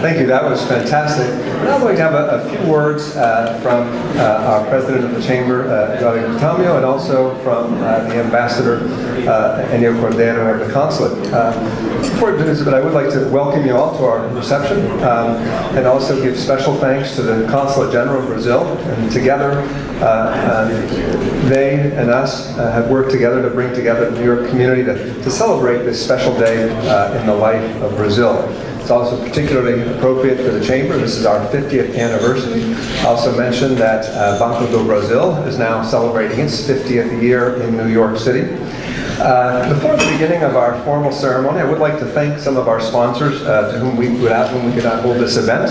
Thank you. That was fantastic. We're now going to have a few words from our president of the chamber, Eduardo Tamio, and also from the ambassador, Enio Cordero, of the consulate. Before I do this, but I would like to welcome you all to our reception and also give special thanks to the Consulate General of Brazil. And together, they and us have worked together to bring together the New York community to celebrate this special day in the life of Brazil. It's also particularly appropriate for the Chamber. This is our 50th anniversary. I also mentioned that Banco do Brasil is now celebrating its 50th year in New York City. Before the beginning of our formal ceremony, I would like to thank some of our sponsors without whom we could not hold this event.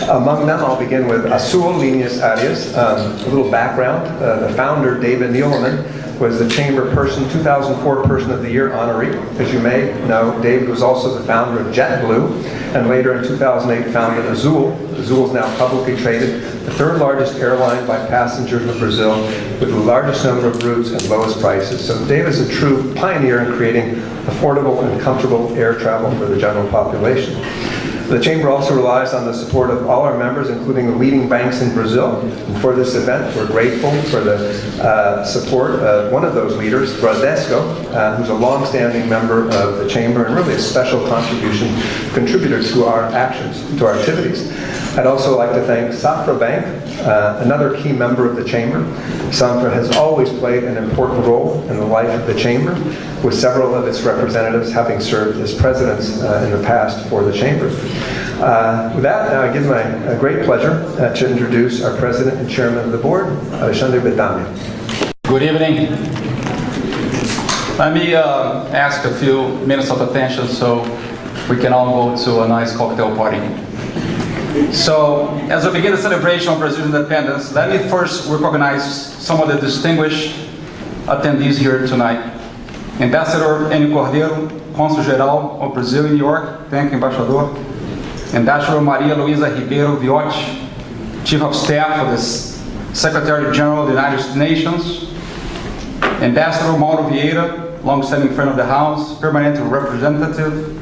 Among them, I'll begin with Azul Linhas Aéreas. A little background, the founder, David Neeleman, was the Chamber 2004 Person of the Year honoree. As you may know, David was also the founder of JetBlue, and later in 2008 founded Azul. Azul is now publicly traded, the third largest airline by passengers in Brazil, with the largest number of routes and lowest prices. So David is a true pioneer in creating affordable and comfortable air travel for the general population. The Chamber also relies on the support of all our members, including the leading banks in Brazil. And for this event, we're grateful for the support of one of those leaders, Bradesco, who's a long-standing member of the Chamber and really a special contributor to our actions, to our activities. I'd also like to thank Safra Bank, another key member of the Chamber. Safra has always played an important role in the life of the Chamber, with several of its representatives having served as presidents in the past for the Chamber. With that, now it gives me a great pleasure to introduce our President and Chairman of the Board, Alexandre Betamia. Good evening. Let me ask a few minutes of attention so we can all go to a nice cocktail party. So, as we begin the celebration of Brazil's independence, let me first recognize some of the distinguished attendees here tonight. Ambassador Enio Cordero, Consul-Geral of Brazil in New York. Thank you, Ambassador. Ambassador Maria Luisa Ribeiro Viotti, Chief of Staff of the Secretary General of the United Nations. Ambassador Mauro Vieira, long-standing friend of the House, Permanent Representative.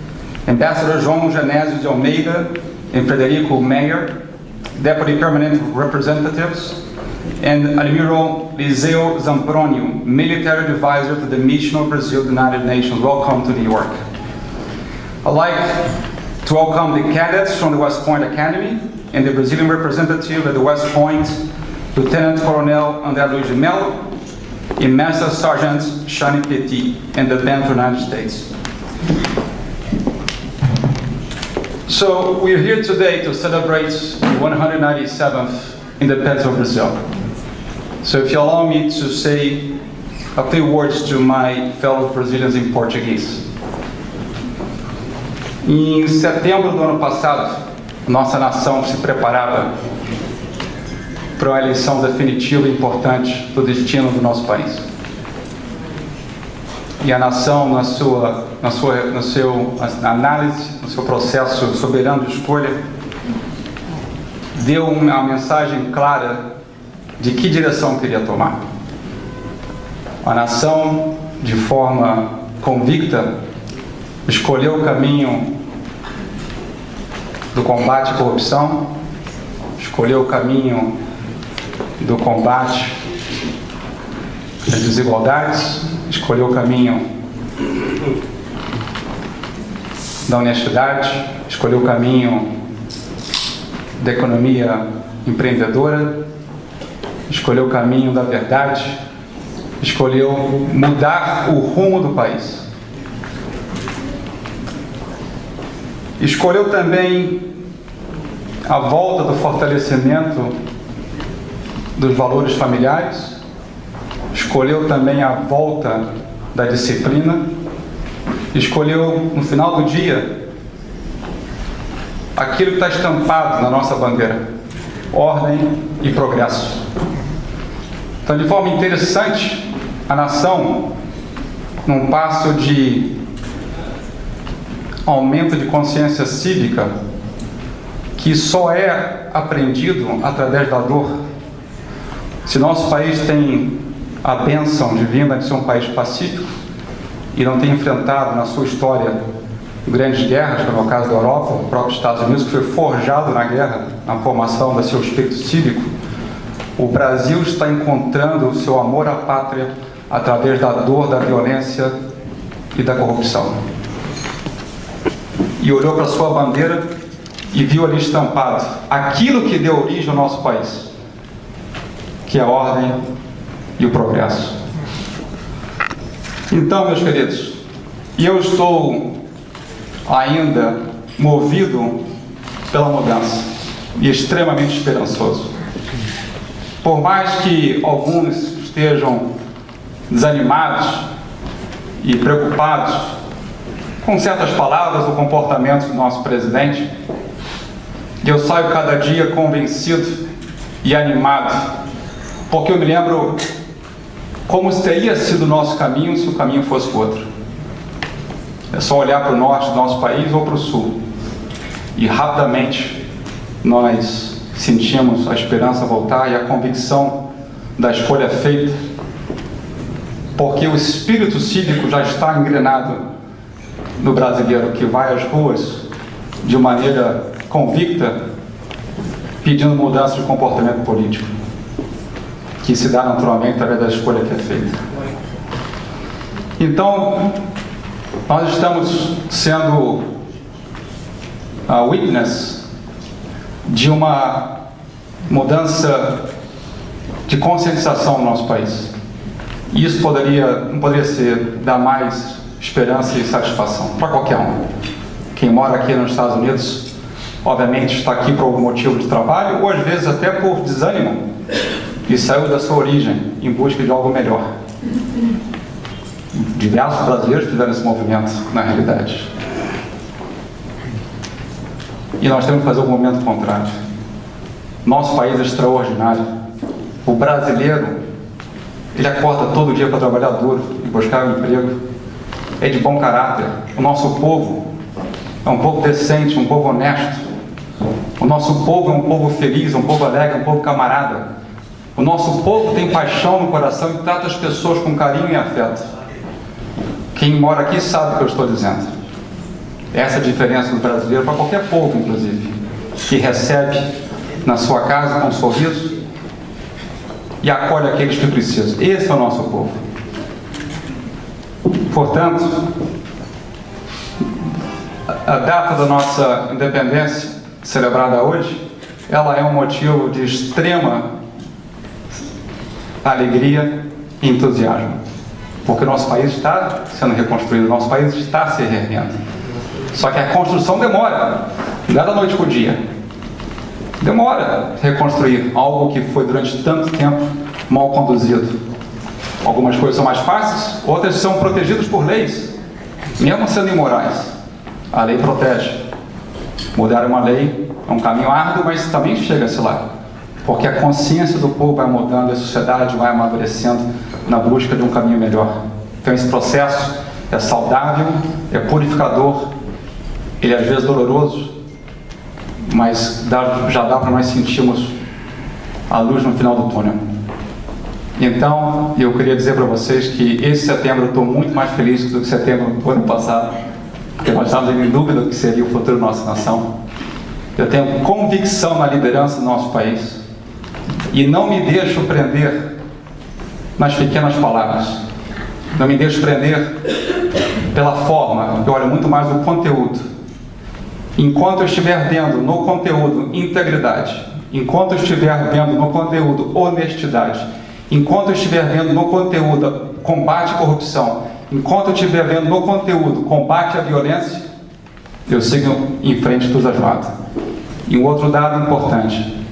Ambassador João Genésio de Almeida and Frederico Meyer, Deputy Permanent Representatives, and Admiral Liseu Zampronio, Military Advisor to the Mission of Brazil, the United Nations. Welcome to New York. I'd like to welcome the cadets from the West Point Academy and the Brazilian representative at the West Point, Lieutenant Colonel André Luiz de Mello, and Master Sergeant Shani Petit, and the band of the United States. So we're here today to celebrate the 197th independence of Brazil. So if you allow me to say a few words to my fellow Brazilians in Portuguese. Em setembro do ano passado, nossa nação se preparava para uma eleição definitiva e importante do destino do nosso país. E a nação, na sua análise, no seu processo soberano de escolha, deu uma mensagem clara de que direção queria tomar. A nação, de forma convicta, escolheu o caminho do combate à corrupção, escolheu o caminho do combate às desigualdades, escolheu o caminho da honestidade, escolheu o caminho da economia empreendedora, escolheu o caminho da verdade, escolheu mudar o rumo do país. Escolheu também a volta do fortalecimento dos valores familiares, escolheu também a volta da disciplina, escolheu, no final do dia, aquilo que está estampado na nossa bandeira: ordem e progresso. Então, de forma interessante, a nação, num passo de aumento de consciência cívica, que só é aprendido através da dor. Se nosso país tem a bênção divina de ser um país pacífico e não tem enfrentado na sua história grandes guerras, como é o caso da Europa, o próprio Estados Unidos, que foi forjado na guerra, na formação do seu espírito cívico, o Brasil está encontrando o seu amor à pátria através da dor, da violência e da corrupção. E olhou para a sua bandeira e viu ali estampado aquilo que deu origem ao nosso país, que é a ordem e o progresso. Então, meus queridos, eu estou ainda movido pela mudança e extremamente esperançoso. Por mais que alguns estejam desanimados e preocupados com certas palavras ou comportamentos do nosso presidente, eu saio cada dia convencido e animado, porque eu me lembro como teria sido o nosso caminho se o caminho fosse outro. É só olhar para o norte do nosso país ou para o sul, e rapidamente nós sentimos a esperança voltar e a convicção da escolha feita, porque o espírito cívico já está engrenado no brasileiro, que vai às ruas de maneira convicta, pedindo mudança de comportamento político, que se dá naturalmente através da escolha que é feita. Então, nós estamos sendo a witness de uma mudança de conscientização no nosso país. E isso não poderia dar mais esperança e satisfação para qualquer um. Quem mora aqui nos Estados Unidos, obviamente está aqui por algum motivo de trabalho, ou às vezes até por desânimo, e saiu da sua origem em busca de algo melhor. Diversos brasileiros fizeram esse movimento, na realidade. E nós temos que fazer o movimento contrário. Nosso país é extraordinário. O brasileiro, ele acorda todo dia para trabalhar duro e buscar um emprego. É de bom caráter. O nosso povo é um povo decente, um povo honesto. O nosso povo é um povo feliz, um povo alegre, um povo camarada. O nosso povo tem paixão no coração e trata as pessoas com carinho e afeto. Quem mora aqui sabe o que eu estou dizendo. Essa é a diferença do brasileiro para qualquer povo, inclusive, que recebe na sua casa com um sorriso e acolhe aqueles que precisam. Esse é o nosso povo. Portanto, a data da nossa independência, celebrada hoje, ela é um motivo de extrema alegria e entusiasmo, porque o nosso país está sendo reconstruído, o nosso país está se reerguendo. Só que a construção demora, não é da noite para o dia. Demora reconstruir algo que foi durante tanto tempo mal conduzido. Algumas coisas são mais fáceis, outras são protegidas por leis, mesmo sendo imorais. A lei protege. Mudar uma lei é um caminho árduo, mas também chega-se lá, porque a consciência do povo vai mudando, a sociedade vai amadurecendo na busca de um caminho melhor. Então esse processo é saudável, é purificador, ele é às vezes doloroso, mas já dá para nós sentirmos a luz no final do túnel. Então, eu queria dizer para vocês que esse setembro eu estou muito mais feliz do que setembro do ano passado, porque nós estávamos em dúvida do que seria o futuro da nossa nação. Eu tenho convicção na liderança do nosso país e não me deixo prender nas pequenas palavras. Não me deixo prender pela forma, eu olho muito mais o conteúdo. Enquanto eu estiver vendo no conteúdo integridade, enquanto eu estiver vendo no conteúdo honestidade, enquanto eu estiver vendo no conteúdo combate à corrupção, enquanto eu estiver vendo no conteúdo combate à violência, eu sigo em frente entusiasmado. E um outro dado importante: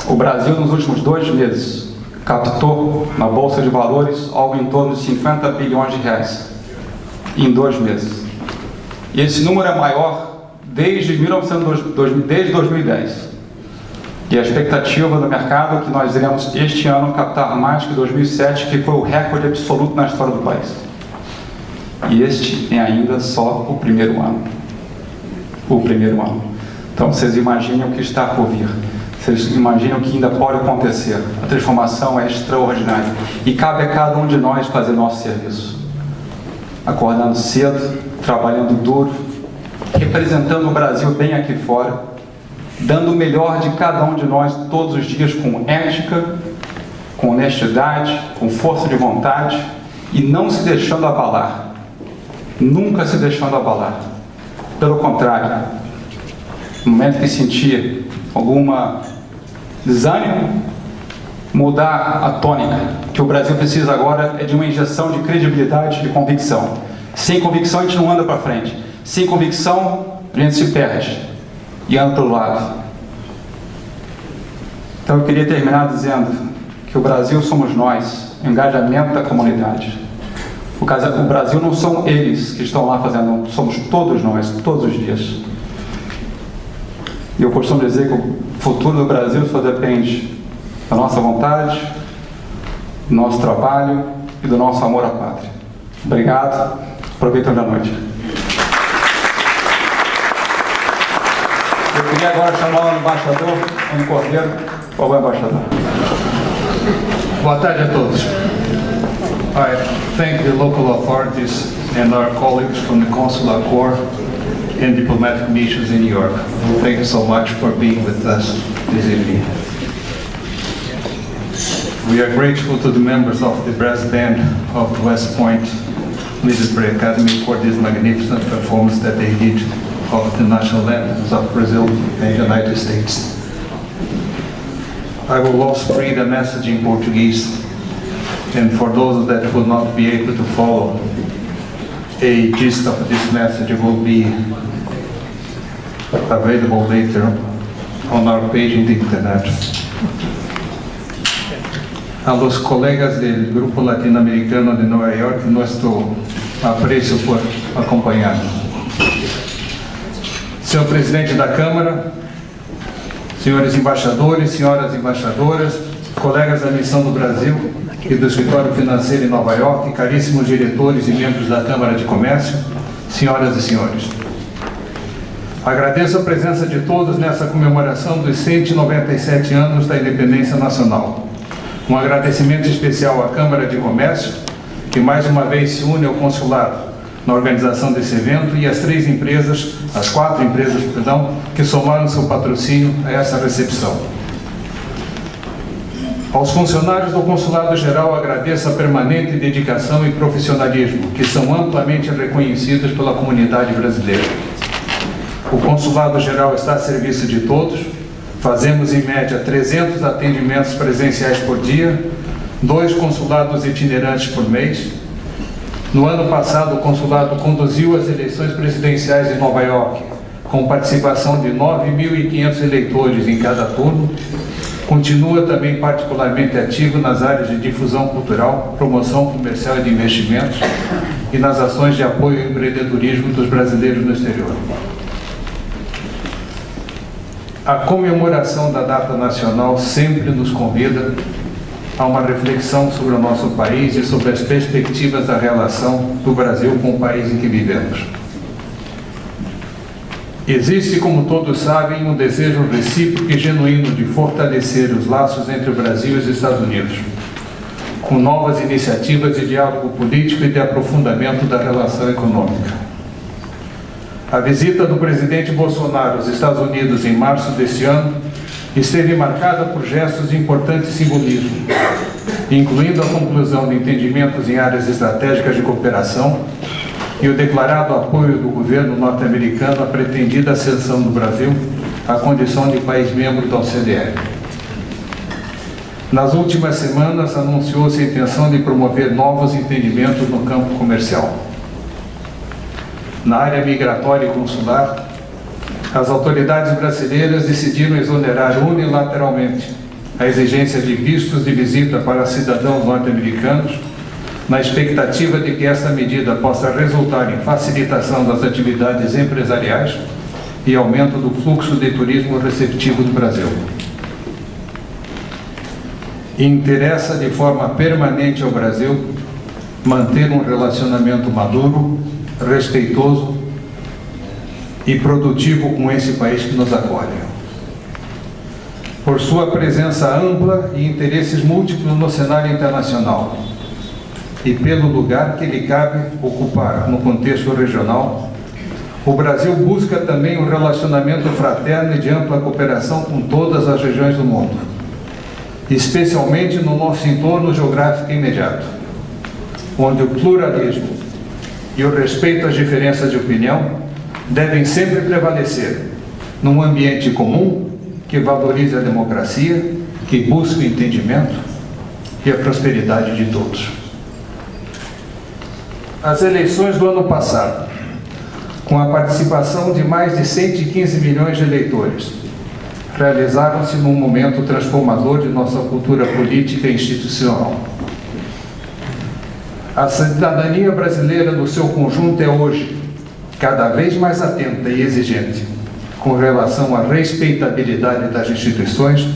o Brasil nos últimos 2 meses captou na Bolsa de Valores algo em torno de 50 bilhões de reais em 2 meses. E esse número é maior desde 2010. E a expectativa do mercado é que nós iremos este ano captar mais que 2007, que foi o recorde absoluto na história do país. E este é ainda só o primeiro ano. O primeiro ano. Então vocês imaginem o que está por vir. Vocês imaginam o que ainda pode acontecer. A transformação é extraordinária. E cabe a cada um de nós fazer nosso serviço. acordando cedo, trabalhando duro, representando o Brasil bem aqui fora, dando o melhor de cada um de nós todos os dias com ética, com honestidade, com força de vontade e não se deixando abalar. Nunca se deixando abalar. Pelo contrário, no momento que sentir alguma desânimo, mudar a tônica. O que o Brasil precisa agora é de uma injeção de credibilidade e de convicção. Sem convicção a gente não anda para frente. Sem convicção a gente se perde e anda para o lado. Então eu queria terminar dizendo que o Brasil somos nós, engajamento da comunidade. O Brasil não são eles que estão lá fazendo, somos todos nós, todos os dias. E eu costumo dizer que o futuro do Brasil só depende da nossa vontade, do nosso trabalho e do nosso amor à pátria. Obrigado, aproveitem a noite. Eu queria agora chamar o embaixador, o Cordeiro. Por favor, embaixador. Boa tarde a todos. I thank the local authorities and our colleagues from the Consular Corps and diplomatic missions in New York. Thank you so much for being with us this evening. We are grateful to the members of the brass band of the West Point Military Academy for this magnificent performance that they did of the national anthems of Brazil and the United States. I will also read a message in Portuguese, and for those that will not be able to follow, a gist of this message will be available later on our page in the internet. A los colegas del Grupo Latinoamericano de Nueva York, nuestro aprecio por acompañarnos. Senhor Presidente da Câmara, senhores embaixadores, senhoras embaixadoras, colegas da Missão do Brasil e do Escritório Financeiro em Nova York, caríssimos diretores e membros da Câmara de Comércio, senhoras e senhores. Agradeço a presença de todos nessa comemoração dos 197 anos da Independência Nacional. Um agradecimento especial à Câmara de Comércio, que mais uma vez se une ao Consulado na organização desse evento, e as quatro empresas, que somaram seu patrocínio a essa recepção. Aos funcionários do Consulado Geral agradeço a permanente dedicação e profissionalismo, que são amplamente reconhecidos pela comunidade brasileira. O Consulado Geral está a serviço de todos. Fazemos em média 300 atendimentos presenciais por dia, 2 consulados itinerantes por mês. No ano passado, o consulado conduziu as eleições presidenciais em Nova York, com participação de 9.500 eleitores em cada turno. Continua também particularmente ativo nas áreas de difusão cultural, promoção comercial e de investimentos e nas ações de apoio ao empreendedorismo dos brasileiros no exterior. A comemoração da data nacional sempre nos convida a uma reflexão sobre o nosso país e sobre as perspectivas da relação do Brasil com o país em que vivemos. Existe, como todos sabem, um desejo recíproco e genuíno de fortalecer os laços entre o Brasil e os Estados Unidos, com novas iniciativas de diálogo político e de aprofundamento da relação econômica. A visita do presidente Bolsonaro aos Estados Unidos em março deste ano esteve marcada por gestos de importante simbolismo, incluindo a conclusão de entendimentos em áreas estratégicas de cooperação e o declarado apoio do governo norte-americano à pretendida ascensão do Brasil à condição de país membro da OCDE. Nas últimas semanas, anunciou-se a intenção de promover novos entendimentos no campo comercial. Na área migratória e consular, as autoridades brasileiras decidiram exonerar unilateralmente a exigência de vistos de visita para cidadãos norte-americanos, na expectativa de que esta medida possa resultar em facilitação das atividades empresariais e aumento do fluxo de turismo receptivo do Brasil. Interessa de forma permanente ao Brasil manter um relacionamento maduro, respeitoso e produtivo com esse país que nos acolhe. Por sua presença ampla e interesses múltiplos no cenário internacional, e pelo lugar que lhe cabe ocupar no contexto regional, o Brasil busca também um relacionamento fraterno e de ampla cooperação com todas as regiões do mundo, especialmente no nosso entorno geográfico imediato, onde o pluralismo e o respeito às diferenças de opinião devem sempre prevalecer, num ambiente comum que valorize a democracia, que busque o entendimento e a prosperidade de todos. As eleições do ano passado, com a participação de mais de 115 milhões de eleitores, realizaram-se num momento transformador de nossa cultura política e institucional. A cidadania brasileira no seu conjunto é hoje cada vez mais atenta e exigente com relação à respeitabilidade das instituições,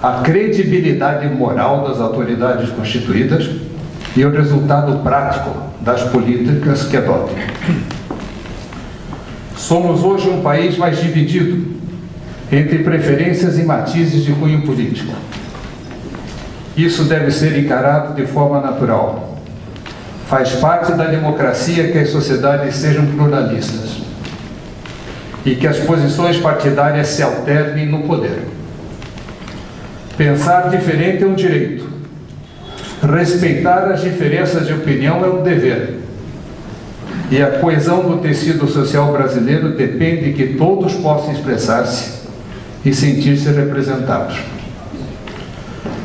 à credibilidade moral das autoridades constituídas e o resultado prático das políticas que adotam. Somos hoje um país mais dividido entre preferências e matizes de cunho político. Isso deve ser encarado de forma natural. Faz parte da democracia que as sociedades sejam pluralistas e que as posições partidárias se alternem no poder. Pensar diferente é um direito. Respeitar as diferenças de opinião é um dever. E a coesão do tecido social brasileiro depende de que todos possam expressar-se e sentir-se representados.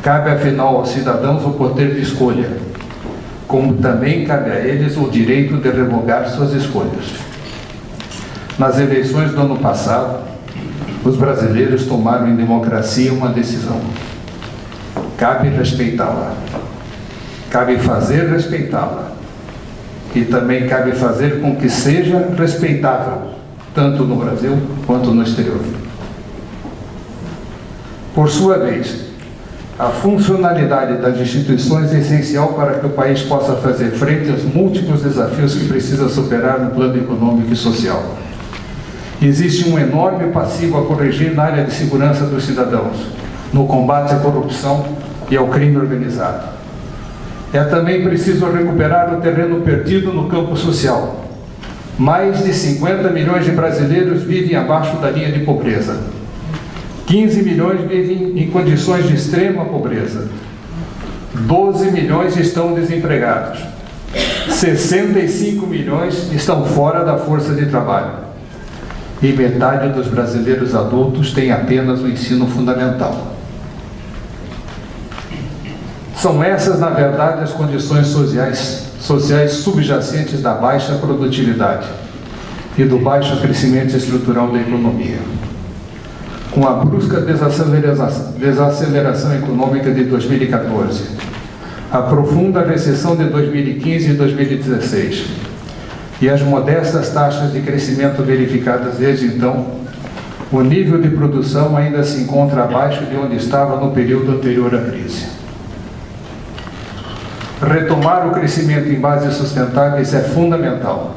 Cabe, afinal, aos cidadãos o poder de escolha, como também cabe a eles o direito de revogar suas escolhas. Nas eleições do ano passado, os brasileiros tomaram em democracia uma decisão. Cabe respeitá-la. Cabe fazer respeitá-la. E também cabe fazer com que seja respeitável, tanto no Brasil quanto no exterior. Por sua vez, a funcionalidade das instituições é essencial para que o país possa fazer frente aos múltiplos desafios que precisa superar no plano econômico e social. Existe um enorme passivo a corrigir na área de segurança dos cidadãos, no combate à corrupção e ao crime organizado. É também preciso recuperar o terreno perdido no campo social. Mais de 50 milhões de brasileiros vivem abaixo da linha de pobreza. 15 milhões vivem em condições de extrema pobreza. 12 milhões estão desempregados. 65 milhões estão fora da força de trabalho. E metade dos brasileiros adultos tem apenas o ensino fundamental. São essas, na verdade, as condições sociais subjacentes da baixa produtividade e do baixo crescimento estrutural da economia. Com a brusca desaceleração econômica de 2014, a profunda recessão de 2015 e 2016 e as modestas taxas de crescimento verificadas desde então, o nível de produção ainda se encontra abaixo de onde estava no período anterior à crise. Retomar o crescimento em bases sustentáveis é fundamental,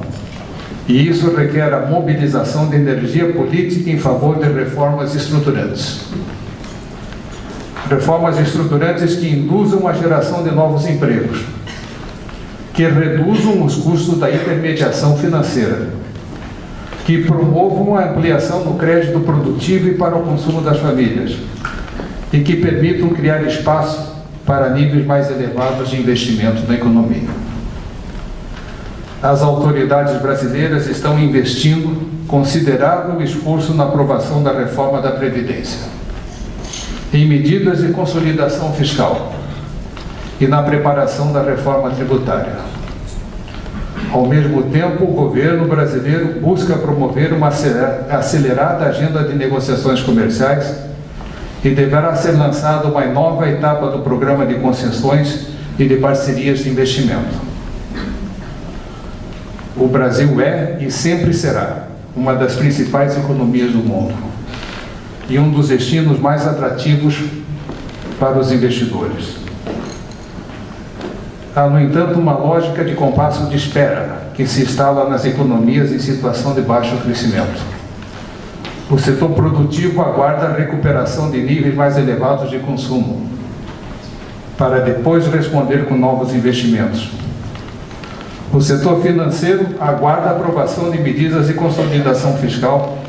e isso requer a mobilização de energia política em favor de reformas estruturantes. Reformas estruturantes que induzam a geração de novos empregos, que reduzam os custos da intermediação financeira, que promovam a ampliação do crédito produtivo e para o consumo das famílias, e que permitam criar espaço para níveis mais elevados de investimento na economia. As autoridades brasileiras estão investindo considerável esforço na aprovação da reforma da Previdência, em medidas de consolidação fiscal e na preparação da reforma tributária. Ao mesmo tempo, o governo brasileiro busca promover uma acelerada agenda de negociações comerciais e deverá ser lançada uma nova etapa do programa de concessões e de parcerias de investimento. O Brasil é e sempre será uma das principais economias do mundo e um dos destinos mais atrativos para os investidores. Há, no entanto, uma lógica de compasso de espera que se instala nas economias em situação de baixo crescimento. O setor produtivo aguarda a recuperação de níveis mais elevados de consumo, para depois responder com novos investimentos. O setor financeiro aguarda a aprovação de medidas de consolidação fiscal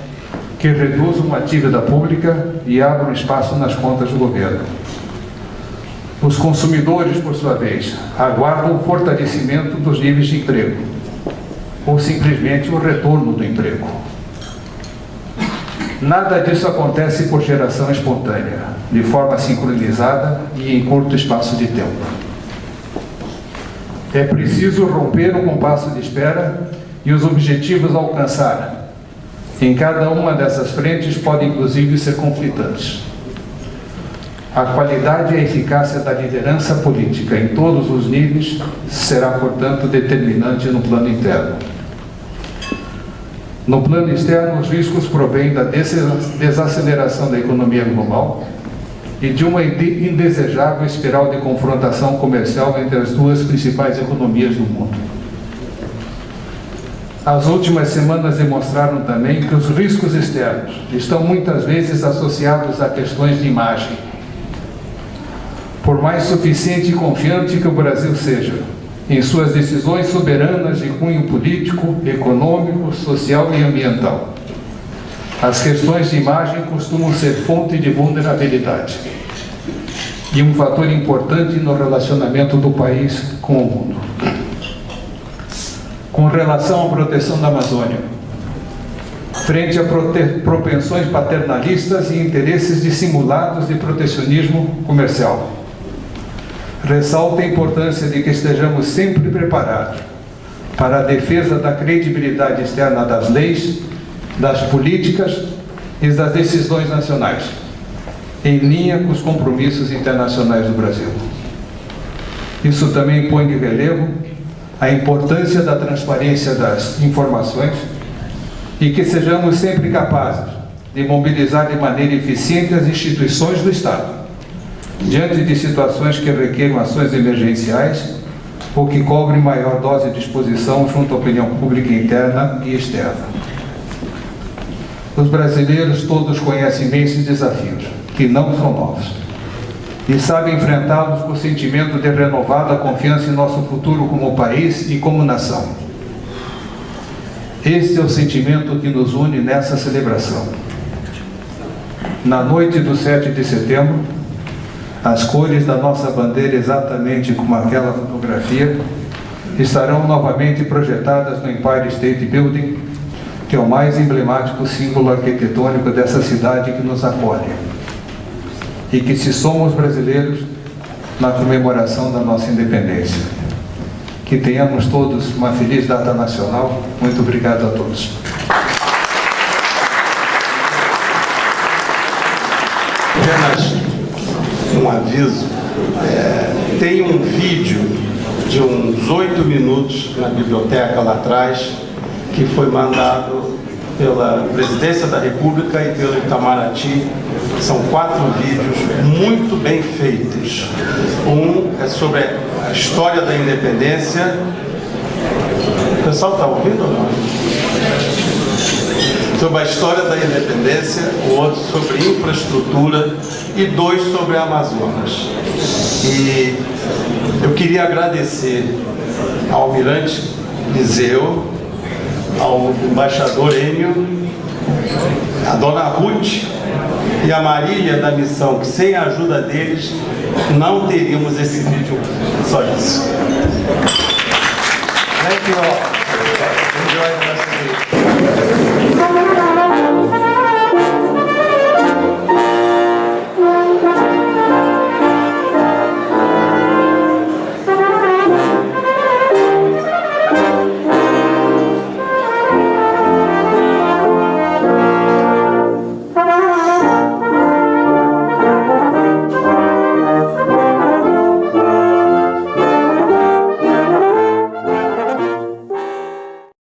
que reduzam a dívida pública e abram espaço nas contas do governo. Os consumidores, por sua vez, aguardam o fortalecimento dos níveis de emprego, ou simplesmente o retorno do emprego. Nada disso acontece por geração espontânea, de forma sincronizada e em curto espaço de tempo. É preciso romper o compasso de espera e os objetivos a alcançar em cada uma dessas frentes podem inclusive ser conflitantes. A qualidade e a eficácia da liderança política em todos os níveis será, portanto, determinante no plano interno. No plano externo, os riscos provêm da desaceleração da economia global e de uma indesejável espiral de confrontação comercial entre as duas principais economias do mundo. As últimas semanas demonstraram também que os riscos externos estão muitas vezes associados a questões de imagem. Por mais suficiente e confiante que o Brasil seja em suas decisões soberanas de cunho político, econômico, social e ambiental, as questões de imagem costumam ser fonte de vulnerabilidade e um fator importante no relacionamento do país com o mundo. Com relação à proteção da Amazônia, frente a propensões paternalistas e interesses dissimulados de protecionismo comercial, ressalta a importância de que estejamos sempre preparados para a defesa da credibilidade externa das leis, das políticas e das decisões nacionais, em linha com os compromissos internacionais do Brasil. Isso também põe de relevo a importância da transparência das informações e que sejamos sempre capazes de mobilizar de maneira eficiente as instituições do Estado diante de situações que requeram ações emergenciais ou que cobrem maior dose de exposição junto à opinião pública interna e externa. Os brasileiros todos conhecem bem esses desafios, que não são novos, e sabem enfrentá-los com o sentimento de renovada confiança em nosso futuro como país e como nação. Este é o sentimento que nos une nessa celebração. Na noite do 7 de setembro, as cores da nossa bandeira, exatamente como aquela fotografia, estarão novamente projetadas no Empire State Building, que é o mais emblemático símbolo arquitetônico dessa cidade que nos acolhe e que se somos brasileiros na comemoração da nossa independência. Que tenhamos todos uma feliz data nacional. Muito obrigado a todos. Apenas um aviso, tem um vídeo de uns 8 minutos na biblioteca lá atrás, que foi mandado pela Presidência da República e pelo Itamaraty. São 4 vídeos muito bem feitos. Um é sobre a história da independência. O pessoal está ouvindo ou não? Sobre a história da independência, o outro sobre infraestrutura e 2 sobre Amazonas. E eu queria agradecer ao Almirante Liseu, ao embaixador Enio, a dona Ruth e a Marília da missão, que sem a ajuda deles não teríamos esse vídeo. Só isso. Thank you all. Enjoy the rest.